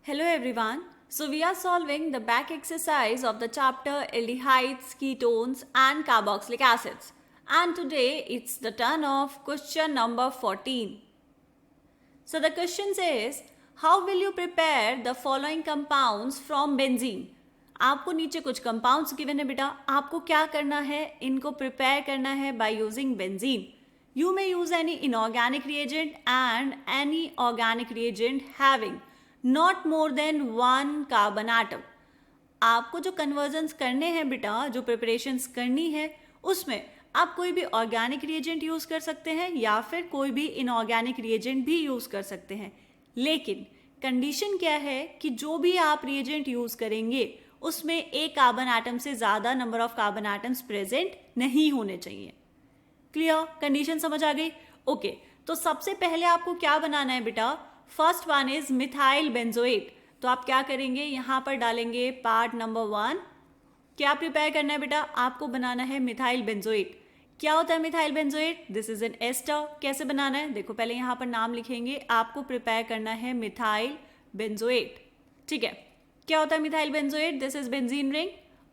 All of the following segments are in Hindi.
Hello everyone. So we are solving the back exercise of the chapter aldehydes, ketones and carboxylic acids. And today it's the turn of question number 14. So the question says, how will you prepare the following compounds from benzene? आपको नीचे कुछ कंपाउंड्स गिवन है बेटा, आपको क्या करना है, इनको प्रिपेयर करना है by using benzene. You may use any inorganic reagent and any organic reagent having not more than one carbon atom. आपको जो कन्वर्जन्स करने हैं बेटा, जो प्रिपरेशंस करनी है, उसमें आप कोई भी ऑर्गेनिक रिएजेंट यूज कर सकते हैं या फिर कोई भी इनऑर्गेनिक रिएजेंट भी यूज कर सकते हैं. लेकिन कंडीशन क्या है कि जो भी आप रिएजेंट यूज करेंगे उसमें एक कार्बन एटम से ज्यादा number of carbon atoms present नहीं होने चाहिए. क्लियर? कंडीशन समझ आ गई? ओके. तो सबसे पहले आपको क्या बनाना है बेटा? First one is methyl benzoate. तो आप क्या करेंगे, यहां पर डालेंगे पार्ट नंबर 1. क्या प्रिपेयर करना है बेटा? आपको बनाना है मिथाइल बेंजोएट. क्या होता है methyl benzoate? This is an ester. कैसे बनाना है देखो, पहले यहां पर नाम लिखेंगे. आपको प्रिपेयर करना है मिथाइल बेंजोएट. ठीक है. क्या होता है methyl benzoate? This is benzene ring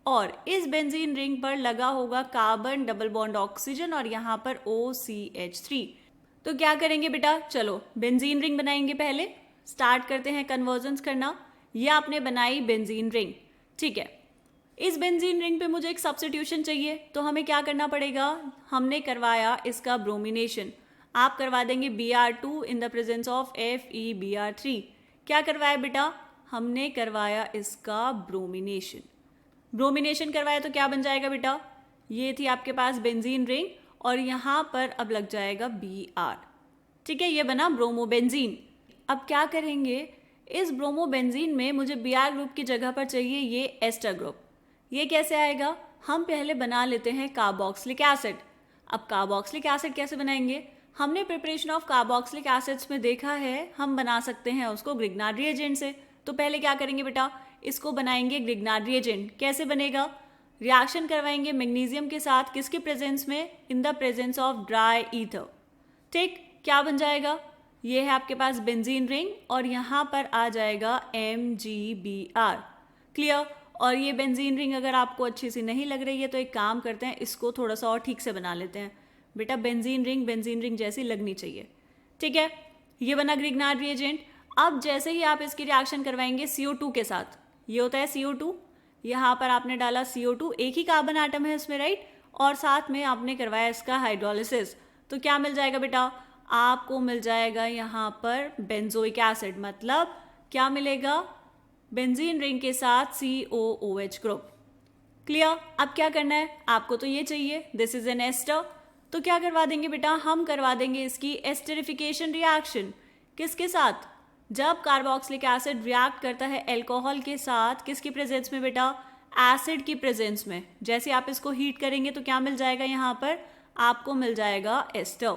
और इस बेंजीन रिंग पर लगा होगा कार्बन डबल बॉन्ड ऑक्सीजन और यहाँ पर OCH3. तो क्या करेंगे बेटा? चलो बेंजीन रिंग बनाएंगे. पहले स्टार्ट करते हैं कन्वर्जन्स करना. ये आपने बनाई बेंजीन रिंग. ठीक है. इस बेंजीन रिंग पे मुझे एक सब्स्टिट्यूशन चाहिए, तो हमें क्या करना पड़ेगा? हमने करवाया इसका ब्रोमिनेशन. आप करवा देंगे Br2 in the presence of FeBr3. क्या करवाया बेटा? हमने करवाया इसका ब्रोमिनेशन. ब्रोमिनेशन करवाया तो क्या बन जाएगा बेटा? ये थी आपके पास बेंजीन रिंग और यहाँ पर अब लग जाएगा Br. ठीक है, ये बना ब्रोमोबेंजीन. अब क्या करेंगे, इस ब्रोमोबेंजीन में मुझे Br ग्रुप की जगह पर चाहिए ये एस्टर ग्रुप. ये कैसे आएगा? हम पहले बना लेते हैं कार्बोक्सिलिक एसिड. अब कार्बोक्सिलिक एसिड कैसे बनाएंगे? हमने प्रिपरेशन ऑफ कार्बोक्सिलिक एसिड्स में देखा है हम बना सकते हैं उसको ग्रिग्नार्ड रिएजेंट से. तो पहले क्या करेंगे बेटा? इसको बनाएंगे ग्रिग्नार्ड रिएजेंट. कैसे बनेगा? रिएक्शन करवाएंगे मैग्नीशियम के साथ. किसके प्रेजेंस में? In the presence of dry ether. ठीक. क्या बन जाएगा? ये है आपके पास बेंजीन रिंग और यहाँ पर आ जाएगा MgBr. क्लियर? और ये बेंजीन रिंग अगर आपको अच्छी सी नहीं लग रही है तो एक काम करते हैं, इसको थोड़ा सा और ठीक से बना लेते हैं. बेटा बेंजीन रिंग जैसी लगनी चाहिए. ठीक है. ये बना ग्रिग्नार्ड रिएजेंट. अब जैसे ही आप इसकी रिएक्शन करवाएंगे CO2 के साथ, ये होता है CO2. यहाँ पर आपने डाला CO2, एक ही कार्बन एटम है इसमें, राइट? और साथ में आपने करवाया इसका हाइड्रोलिसिस. तो क्या मिल जाएगा बेटा? आपको मिल जाएगा यहाँ पर बेंजोइक एसिड. मतलब क्या मिलेगा? बेंजीन रिंग के साथ COOH ग्रुप. क्लियर? अब क्या करना है? आपको तो ये चाहिए, दिस इज एन एस्टर. तो क्या करवा देंगे बेटा? हम करवा देंगे इसकी एस्टरिफिकेशन रिएक्शन. किसके साथ? जब कार्बोक्सिलिक एसिड रिएक्ट करता है अल्कोहल के साथ, किसकी प्रेजेंस में बेटा? एसिड की प्रेजेंस में. जैसे आप इसको हीट करेंगे तो क्या मिल जाएगा? यहाँ पर आपको मिल जाएगा एस्टर.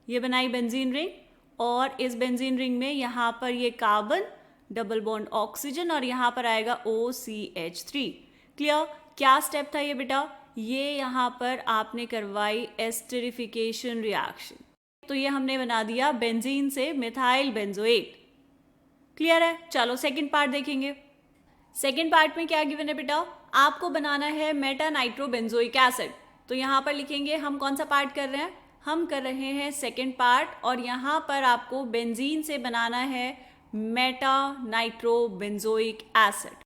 ये बनाई बेंजीन रिंग और इस बेंजीन रिंग में यहाँ पर ये कार्बन डबल बॉन्ड ऑक्सीजन और यहाँ पर आएगा OCH3. क्लियर? क्या स्टेप था ये बेटा? ये यहाँ पर आपने करवाई एस्टरिफिकेशन रिएक्शन. तो ये हमने बना दिया बेंजीन से मिथाइल बेंजोएट. क्लियर है? चलो सेकंड पार्ट देखेंगे. सेकंड पार्ट में क्या गिवन है बेटा? आपको बनाना है मेटा नाइट्रोबेंजोइक एसिड. तो यहाँ पर लिखेंगे हम कौन सा पार्ट कर रहे हैं? हम कर रहे हैं सेकंड पार्ट और यहाँ पर आपको बेंजीन से बनाना है मेटा नाइट्रोबेंजोइक एसिड.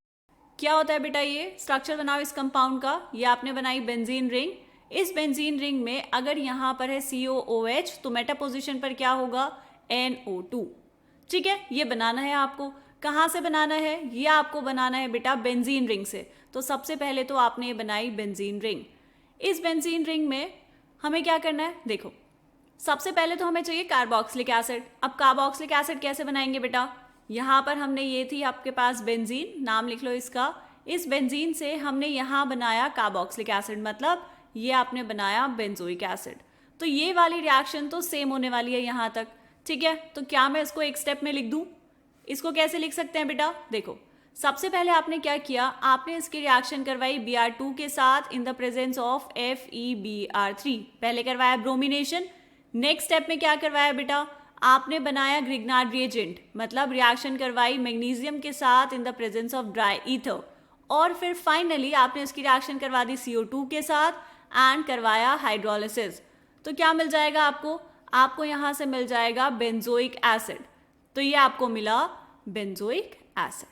क्या होता है बेटा? ये स्ट्रक्चर बनाओ इस कंपाउंड का. ये आपने बनाई बेंजीन रिंग. इस बेंजीन रिंग में अगर यहाँ पर है COOH तो मेटा पोजिशन पर क्या होगा? NO2. ठीक है. ये बनाना है आपको. कहाँ से बनाना है? ये आपको बनाना है बेटा बेंजीन रिंग से. तो सबसे पहले तो आपने ये बनाई बेंजीन रिंग. इस बेंजीन रिंग में हमें क्या करना है? देखो, सबसे पहले तो हमें चाहिए कार्बोक्सिलिक एसिड. अब कार्बोक्सिलिक एसिड कैसे बनाएंगे बेटा? यहाँ पर हमने ये थी आपके पास बेंजीन, नाम लिख लो इसका. इस बेंजीन से हमने यहाँ बनाया कार्बोक्सिलिक एसिड, मतलब ये आपने बनाया बेंजोइक एसिड. तो ये वाली रिएक्शन तो सेम होने वाली है यहाँ तक. ठीक है. तो क्या मैं इसको एक स्टेप में लिख दूं? इसको कैसे लिख सकते हैं बेटा? देखो, सबसे पहले आपने क्या किया? आपने इसकी रिएक्शन करवाई Br2 के साथ in the presence of FeBr3. पहले करवाया ब्रोमिनेशन. नेक्स्ट स्टेप में क्या करवाया बेटा? आपने बनाया ग्रिग्नार्ड रिएजेंट, मतलब रिएक्शन करवाई मैग्नीशियम के साथ in the presence of dry ether, और फिर फाइनली आपने उसकी रिएक्शन करवा दी CO2 के साथ एंड करवाया हाइड्रोलिसिस। तो क्या मिल जाएगा आपको? आपको यहाँ से मिल जाएगा बेंजोइक एसिड। तो ये आपको मिला बेंजोइक एसिड।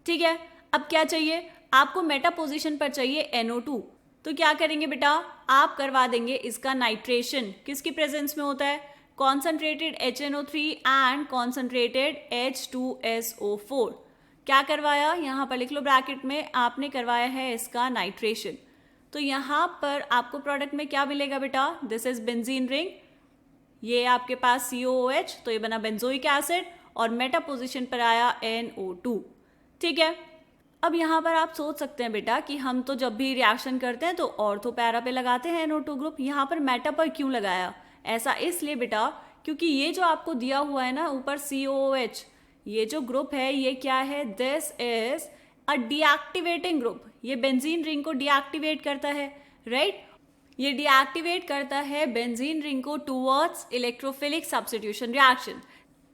ठीक है, अब क्या चाहिए आपको? मेटा पोजीशन पर चाहिए NO2। तो क्या करेंगे बेटा, आप करवा देंगे इसका नाइट्रेशन। किसकी प्रेजेंस में होता है? Concentrated HNO3 and concentrated H2SO4। क्या करवाया? यहाँ पर लिख लो ब्रैकेट में, आपने करवाया है इसका नाइट्रेशन। तो यहाँ पर आपको प्रोडक्ट में क्या मिलेगा बेटा? दिस इज बेंजीन रिंग, ये आपके पास COOH, तो ये बना बेंजोइक एसिड, और मेटा पोजीशन पर आया NO2। ठीक है, अब यहाँ पर आप सोच सकते हैं बेटा कि हम तो जब भी रिएक्शन करते हैं तो ऑर्थो पैरा पे लगाते हैं NO2 ग्रुप, यहाँ पर मेटा पर क्यों लगाया? ऐसा इसलिए बेटा क्योंकि ये जो आपको दिया हुआ है ना ऊपर COOH, ये जो ग्रुप है ये क्या है? This is a deactivating group. ये बेंजीन रिंग को डीएक्टिवेट करता है, राइट? ये डीएक्टिवेट करता है बेंजीन रिंग को towards electrophilic substitution reaction,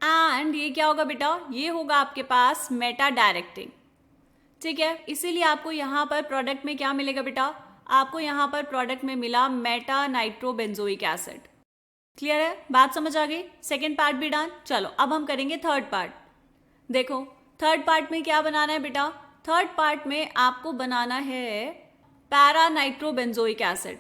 and ये क्या होगा बेटा? ये होगा आपके पास मेटा डायरेक्टिंग। ठीक है, इसीलिए आपको यहाँ पर प्रोडक्ट में क्या मिलेगा बेटा? आपको यहाँ पर प्रोडक्ट में मिला मेटा नाइट्रोबेंजोइक एसिड। क्लियर है? बात समझ आ गई? सेकेंड पार्ट भी डन। चलो अब हम करेंगे थर्ड पार्ट। देखो थर्ड पार्ट में क्या बनाना है बेटा? थर्ड पार्ट में आपको बनाना है पैरा नाइट्रोबेंजोइक एसिड।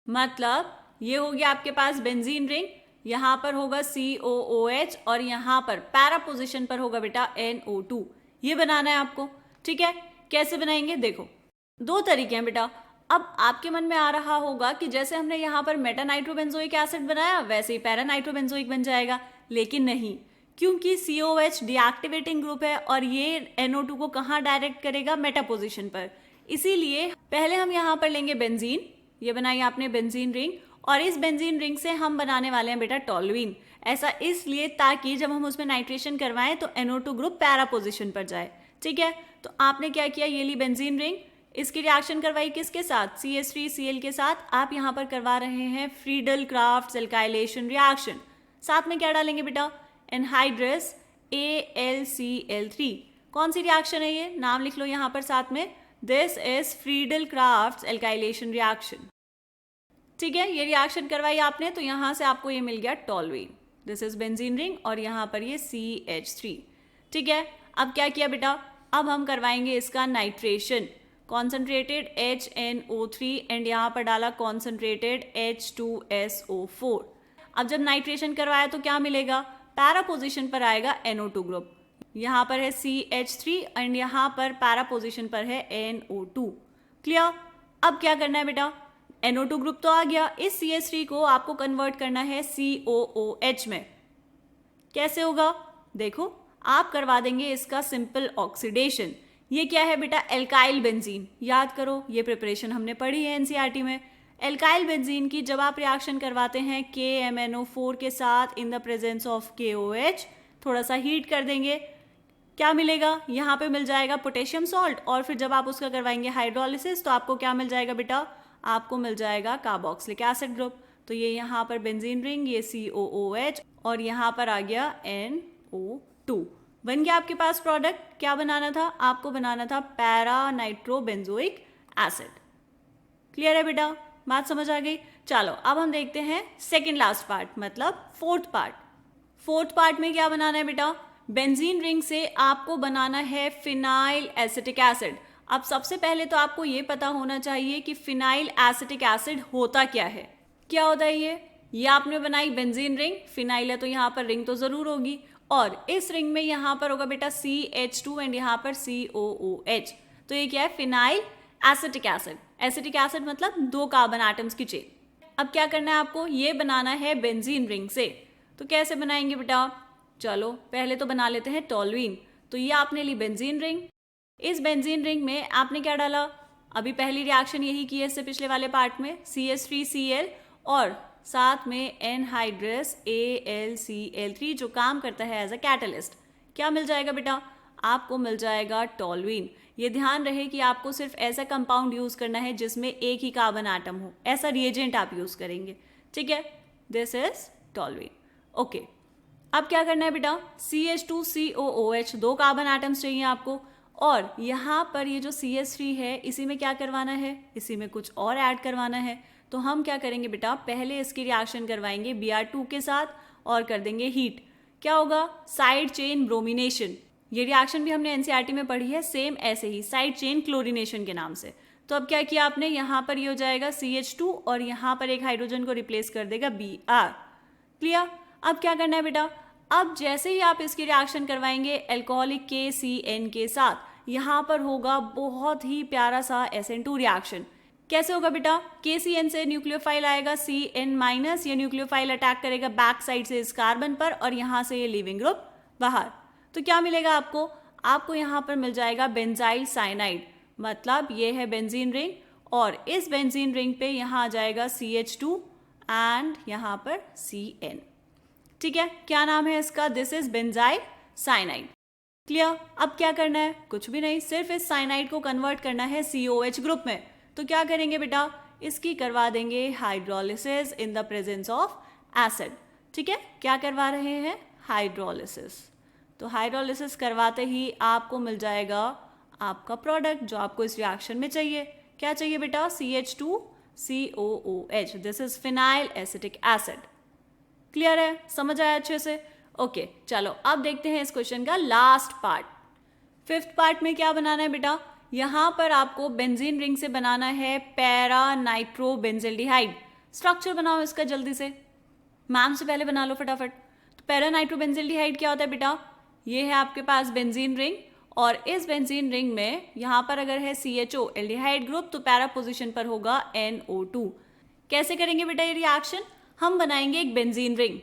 मतलब ये हो गया आपके पास बेंजीन रिंग, यहाँ पर होगा COOH और यहाँ पर पैरा पोजीशन पर होगा बेटा NO2। ये बनाना है आपको। ठीक है, कैसे बनाएंगे? देखो दो तरीके हैं बेटा। अब आपके मन में आ रहा होगा कि जैसे हमने यहाँ पर मेटा नाइट्रोबेंजोइक एसिड बनाया वैसे ही पैरा नाइट्रोबेंजोइक बन जाएगा, लेकिन नहीं, क्योंकि COOH डीएक्टिवेटिंग ग्रुप है और ये NO2 को कहाँ डायरेक्ट करेगा? मेटा पोजीशन पर। इसीलिए पहले हम यहाँ पर लेंगे बेंजीन, ये बनाई आपने बेंजीन रिंग, और इस बेंजीन रिंग से हम बनाने वाले हैं बेटा टॉलुइन। ऐसा इसलिए ताकि जब हम उसमें नाइट्रेशन करवाएं तो NO2 ग्रुप पैरा पोजीशन पर जाए। ठीक है, तो आपने क्या किया? ये ली बेंजीन रिंग, इसकी रिएक्शन करवाई किसके साथ? CH3Cl के साथ। आप यहाँ पर करवा रहे हैं फ्रीडल क्राफ्ट एल्काइलेशन रिएक्शन। साथ में क्या डालेंगे बेटा? Anhydrous AlCl3। कौन सी रिएक्शन है ये? नाम लिख लो यहाँ पर साथ में, this is Friedel craft alkylation reaction. ठीक है, ये रिएक्शन करवाई आपने तो यहाँ से आपको ये मिल गया toluene. This is benzene ring और यहाँ पर ये CH3। ठीक है, अब क्या किया बेटा? अब हम करवाएंगे इसका नाइट्रेशन। कॉन्सेंट्रेटेड HNO3 एंड यहाँ पर डाला कॉन्सेंट्रेटेड H2SO4। अब जब नाइट्रेशन करवाया तो क्या मिलेगा? पैरा पोजीशन पर आएगा NO2 ग्रुप, यहाँ पर है CH3 एंड यहाँ पर पैरा पोजीशन पर है NO2। क्लियर? अब क्या करना है बेटा? NO2 ग्रुप तो आ गया, इस CH3 को आपको कन्वर्ट करना है COOH में। कैसे होगा? देखो आप करवा देंगे इसका सिंपल ऑक्सीडेशन। ये क्या है बेटा? Alkyl benzene. याद करो ये प्रिपरेशन हमने पढ़ी है NCERT में। एल्काइल बेंजीन की जब आप रिएक्शन करवाते हैं KMNO4 के साथ in the presence of KOH, थोड़ा सा हीट कर देंगे, क्या मिलेगा? यहाँ पे मिल जाएगा पोटेशियम सॉल्ट, और फिर जब आप उसका करवाएंगे हाइड्रोलिसिस तो आपको क्या मिल जाएगा बेटा? आपको मिल जाएगा कार्बोक्सिलिक एसिड ग्रुप। तो ये यहाँ पर बेंजीन रिंग, ये COOH और यहाँ पर आ गया NO2। बन गया आपके पास प्रोडक्ट। क्या बनाना था? आपको बनाना था पैरा नाइट्रोबेंजोइक एसिड। क्लियर है बेटा? बात समझ आ गई? चलो अब हम देखते हैं सेकेंड लास्ट पार्ट, मतलब फोर्थ पार्ट। फोर्थ पार्ट में क्या बनाना है बेटा? बेंजीन रिंग से आपको बनाना है फिनाइल एसिटिक एसिड। अब सबसे पहले तो आपको ये पता होना चाहिए कि फिनाइल एसिटिक एसिड होता क्या है। क्या होता है ये आपने बनाई बेंजीन रिंग, फिनाइल है तो यहाँ पर रिंग तो जरूर होगी, और इस रिंग में यहाँ पर होगा बेटा CH2 एंड यहाँ पर COOH। तो ये क्या है? Phenyl acetic acid. Acetic acid मतलब दो कार्बन एटम्स की चेन। अब क्या करना है आपको? ये बनाना है बेंजीन रिंग से। तो कैसे बनाएंगे बेटा? चलो पहले तो बना लेते हैं टॉलुइन। तो ये आपने ली बेंजीन रिंग, इस बेंजीन रिंग में आपने क्या डाला? अभी पहली रिएक्शन यही की है इससे पिछले वाले पार्ट में, CH3Cl और साथ में एनहाइड्रस AlCl3 जो काम करता है एज अ कैटलिस्ट। क्या मिल जाएगा बेटा? आपको मिल जाएगा टॉलुइन। ये ध्यान रहे कि आपको सिर्फ ऐसा कंपाउंड यूज करना है जिसमें एक ही कार्बन एटम हो, ऐसा रिएजेंट आप यूज करेंगे। ठीक है, दिस इज टॉलुइन। ओके, अब क्या करना है बेटा, CH2COOH 2 कार्बन एटम्स चाहिए आपको, और यहाँ पर ये जो CH3 है इसी में क्या करवाना है, इसी में कुछ और ऐड करवाना है। तो हम क्या करेंगे बेटा, पहले इसकी रिएक्शन करवाएंगे Br2 के साथ और कर देंगे हीट। क्या होगा, साइड चेन ब्रोमिनेशन। ये रिएक्शन भी हमने एनसीईआरटी में पढ़ी है, सेम ऐसे ही साइड चेन क्लोरिनेशन के नाम से। तो अब क्या किया आपने, यहाँ पर ये हो जाएगा CH2 और यहाँ पर एक हाइड्रोजन को रिप्लेस कर देगा Br। क्लियर। अब क्या करना है बेटा, अब जैसे ही आप इसकी रिएक्शन करवाएंगे एल्कोहलिक KCN के साथ, यहाँ पर होगा बहुत ही प्यारा सा SN2 रिएक्शन। कैसे होगा बेटा, KCN से न्यूक्लियोफाइल आएगा CN-, ये न्यूक्लियोफाइल अटैक करेगा बैक साइड से इस कार्बन पर और यहाँ से ये लीविंग ग्रुप बाहर। तो क्या मिलेगा आपको, आपको यहाँ पर मिल जाएगा बेंजाइल साइनाइड, मतलब ये है बेंजीन रिंग और इस बेंजीन रिंग पे यहाँ आ जाएगा CH2 एंड यहाँ पर CN। ठीक है, क्या नाम है इसका, this is benzyl cyanide. Clear. अब क्या करना है, कुछ भी नहीं, सिर्फ इस साइनाइड को कन्वर्ट करना है COH ग्रुप में। तो क्या करेंगे बेटा, इसकी करवा देंगे hydrolysis in the presence of acid. ठीक है, क्या करवा रहे हैं, हाइड्रोलिसिस। तो हाइड्रोलिसिस करवाते ही आपको मिल जाएगा आपका प्रोडक्ट जो आपको इस रिएक्शन में चाहिए। क्या चाहिए बेटा, CH2COOH, this is phenyl acetic acid. Clear है, समझ आया अच्छे से। ओके चलो अब देखते हैं इस क्वेश्चन का लास्ट पार्ट। 5th पार्ट में क्या बनाना है बेटा, यहाँ पर आपको बेंजीन रिंग से बनाना है पैरा नाइट्रोबेंजिल्डिहाइड। स्ट्रक्चर बनाओ इसका जल्दी से, मैम से पहले बना लो फटाफट। तो पैरा नाइट्रोबेंजिल्डिहाइड क्या होता है बेटा, ये है आपके पास बेंजीन रिंग और इस बेंजीन रिंग में यहाँ पर अगर है CHO एल्डिहाइड ग्रुप तो पैरा पोजीशन पर होगा NO2। कैसे करेंगे बेटा ये रिएक्शन, हम बनाएंगे एक बेंजीन रिंग।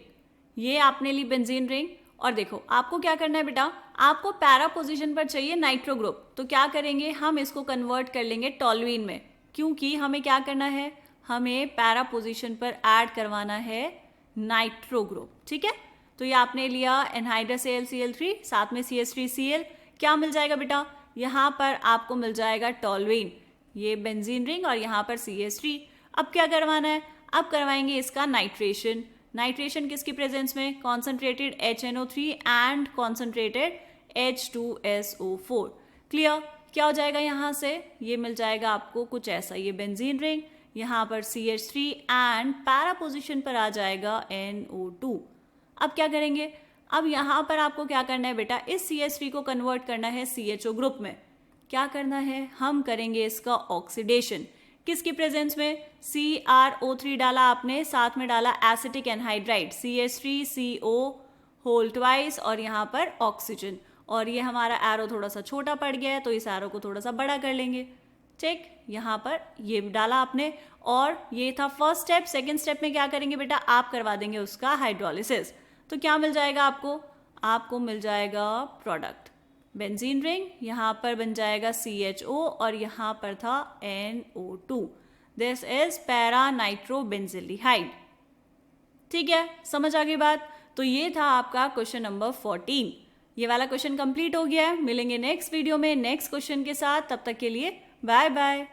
ये आपने ली बेंजीन रिंग और देखो आपको क्या करना है बेटा, आपको पैरा पोजीशन पर चाहिए नाइट्रो ग्रुप। तो क्या करेंगे, हम इसको कन्वर्ट कर लेंगे टॉल्यूइन में, क्योंकि हमें क्या करना है, हमें पैरा पोजीशन पर ऐड करवाना है नाइट्रो ग्रुप। ठीक है, तो ये आपने लिया एनहाइड्रस AlCl3 साथ में CH3Cl। क्या मिल जाएगा बेटा, यहाँ पर आपको मिल जाएगा टॉल्यूइन, ये बेंजीन रिंग और यहाँ पर CH3। अब क्या करवाना है, अब करवाएंगे इसका नाइट्रेशन। नाइट्रेशन किसकी प्रेजेंस में, concentrated HNO3 and concentrated H2SO4। Clear. क्या हो जाएगा यहाँ से, ये मिल जाएगा आपको कुछ ऐसा, ये बेंजीन रिंग, यहाँ पर CH3 एंड पैरा पोजीशन पर आ जाएगा NO2। अब क्या करेंगे, अब यहाँ पर आपको क्या करना है बेटा, इस CH3 को कन्वर्ट करना है CHO ग्रुप में। क्या करना है, हम करेंगे इसका ऑक्सीडेशन। किसकी प्रेजेंस में, CrO3 डाला आपने, साथ में डाला एसिटिक एनहाइड्राइड CH3CO2 और यहाँ पर ऑक्सीजन। और ये हमारा एरो थोड़ा सा छोटा पड़ गया है तो इस एरो को थोड़ा सा बड़ा कर लेंगे। ठीक, यहाँ पर ये डाला आपने और ये था फर्स्ट स्टेप। सेकेंड स्टेप में क्या करेंगे बेटा, आप करवा देंगे उसका हाइड्रोलिसिस। तो क्या मिल जाएगा आपको, आपको मिल जाएगा प्रोडक्ट बेंजीन रिंग, यहाँ पर बन जाएगा CHO और यहाँ पर था NO2। This is para nitrobenzaldehyde. ठीक है, समझ आ गई बात। तो ये था आपका क्वेश्चन नंबर 14। ये वाला क्वेश्चन कंप्लीट हो गया है। मिलेंगे नेक्स्ट वीडियो में नेक्स्ट क्वेश्चन के साथ, तब तक के लिए बाय बाय।